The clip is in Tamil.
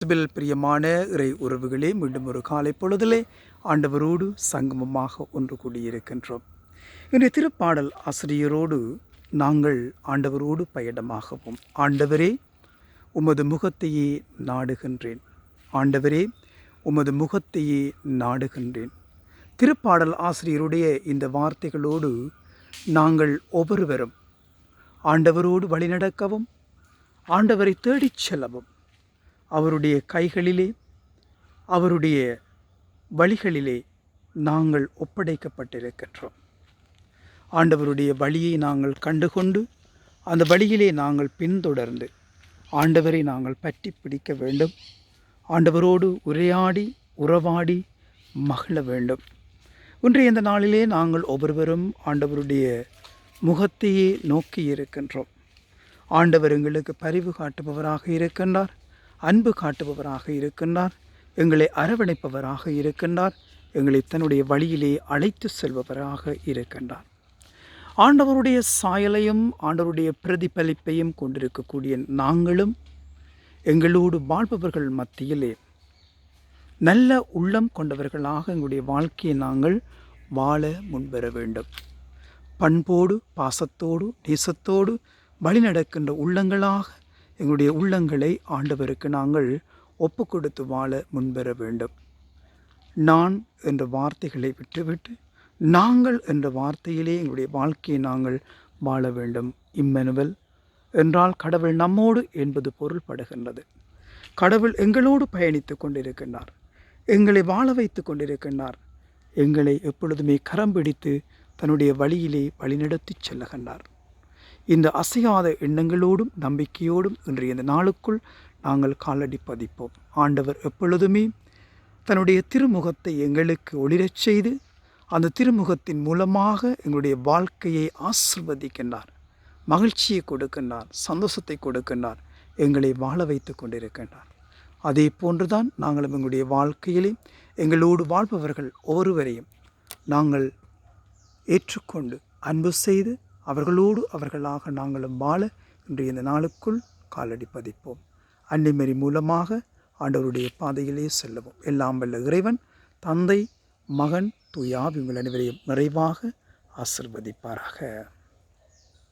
கிறிஸ்துவில் பிரியமான இறை உறவுகளே, மீண்டும் ஒரு காலை பொழுதிலே ஆண்டவரோடு சங்கமமாக ஒன்று கூடியிருக்கின்றோம். இன்றைய திருப்பாடல் ஆசிரியரோடு நாங்கள் ஆண்டவரோடு பயணமாகவும், ஆண்டவரே உமது முகத்தையே நாடுகின்றேன், ஆண்டவரே உமது முகத்தையே நாடுகின்றேன். திருப்பாடல் ஆசிரியருடைய இந்த வார்த்தைகளோடு நாங்கள் ஒவ்வொருவரும் ஆண்டவரோடு வழிநடக்கவும், ஆண்டவரை தேடிச் செல்லவும், அவருடைய கைகளிலே, அவருடைய வழிகளிலே நாங்கள் ஒப்படைக்கப்பட்டிருக்கின்றோம். ஆண்டவருடைய வழியை நாங்கள் கண்டுகொண்டு அந்த வழியிலே நாங்கள் பின்தொடர்ந்து ஆண்டவரை நாங்கள் பற்றி பிடிக்க வேண்டும். ஆண்டவரோடு உரையாடி உறவாடி மகிழ வேண்டும். இன்றைய இந்த நாளிலே நாங்கள் ஒவ்வொருவரும் ஆண்டவருடைய முகத்தையே நோக்கி இருக்கின்றோம். ஆண்டவர் எங்களுக்கு பரிவு காட்டுபவராக இருக்கின்றார், அன்பு காட்டுபவராக இருக்கின்றார், எங்களை அரவணைப்பவராக இருக்கின்றார், எங்களை தன்னுடைய வழியிலே அழைத்து செல்பவராக இருக்கின்றார். ஆண்டவருடைய சாயலையும் ஆண்டவருடைய பிரதிபலிப்பையும் கொண்டிருக்கக்கூடிய நாங்களும் எங்களோடு வாழ்பவர்கள் மத்தியிலே நல்ல உள்ளம் கொண்டவர்களாக எங்களுடைய வாழ்க்கையை நாங்கள் வாழ முன்வர வேண்டும். பண்போடு பாசத்தோடு நேசத்தோடு வழிநடக்கின்ற உள்ளங்களாக எங்களுடைய உள்ளங்களை ஆண்டவருக்கு நாங்கள் ஒப்பு கொடுத்து வாழ முன்வர வேண்டும். நான் என்ற வார்த்தைகளை விட்டுவிட்டு நாங்கள் என்ற வார்த்தையிலே எங்களுடைய வாழ்க்கையை நாங்கள் வாழ வேண்டும். இம்மானுவேல் என்றால் கடவுள் நம்மோடு என்பது பொருள்படுகின்றது. கடவுள் எங்களோடு பயணித்து கொண்டிருக்கின்றார், எங்களை வாழ வைத்து கொண்டிருக்கின்றார், எங்களை எப்பொழுதுமே கரம் பிடித்து தன்னுடைய வழியிலே வழிநடத்தி செல்லுகின்றார். இந்த அசையாத எண்ணங்களோடும் நம்பிக்கையோடும் இன்றைய இந்த நாளுக்குள் நாங்கள் காலடி பதிப்போம். ஆண்டவர் எப்பொழுதுமே தன்னுடைய திருமுகத்தை எங்களுக்கு ஒளிரச் செய்து அந்த திருமுகத்தின் மூலமாக எங்களுடைய வாழ்க்கையை ஆசிர்வதிக்கின்றார், மகிழ்ச்சியை கொடுக்கின்றார், சந்தோஷத்தை கொடுக்கின்றார், எங்களை வாழ வைத்து கொண்டிருக்கின்றார். அதே போன்றுதான் நாங்களும் எங்களுடைய வாழ்க்கையிலே எங்களோடு வாழ்பவர்கள் ஒவ்வொருவரையும் நாங்கள் ஏற்றுக்கொண்டு அன்பு செய்து அவர்களோடு அவர்களாக நாங்களும் வாழ இன்றைய இந்த நாளுக்குள் காலடி பதிப்போம். அன்னை மரி மூலமாக ஆண்டவருடைய பாதையிலே செல்லவும். எல்லாம் வல்ல இறைவன் தந்தை, மகன், தூய ஆவி உங்கள் அனைவரையும் நிறைவாக ஆசிர்வதிப்பாராக.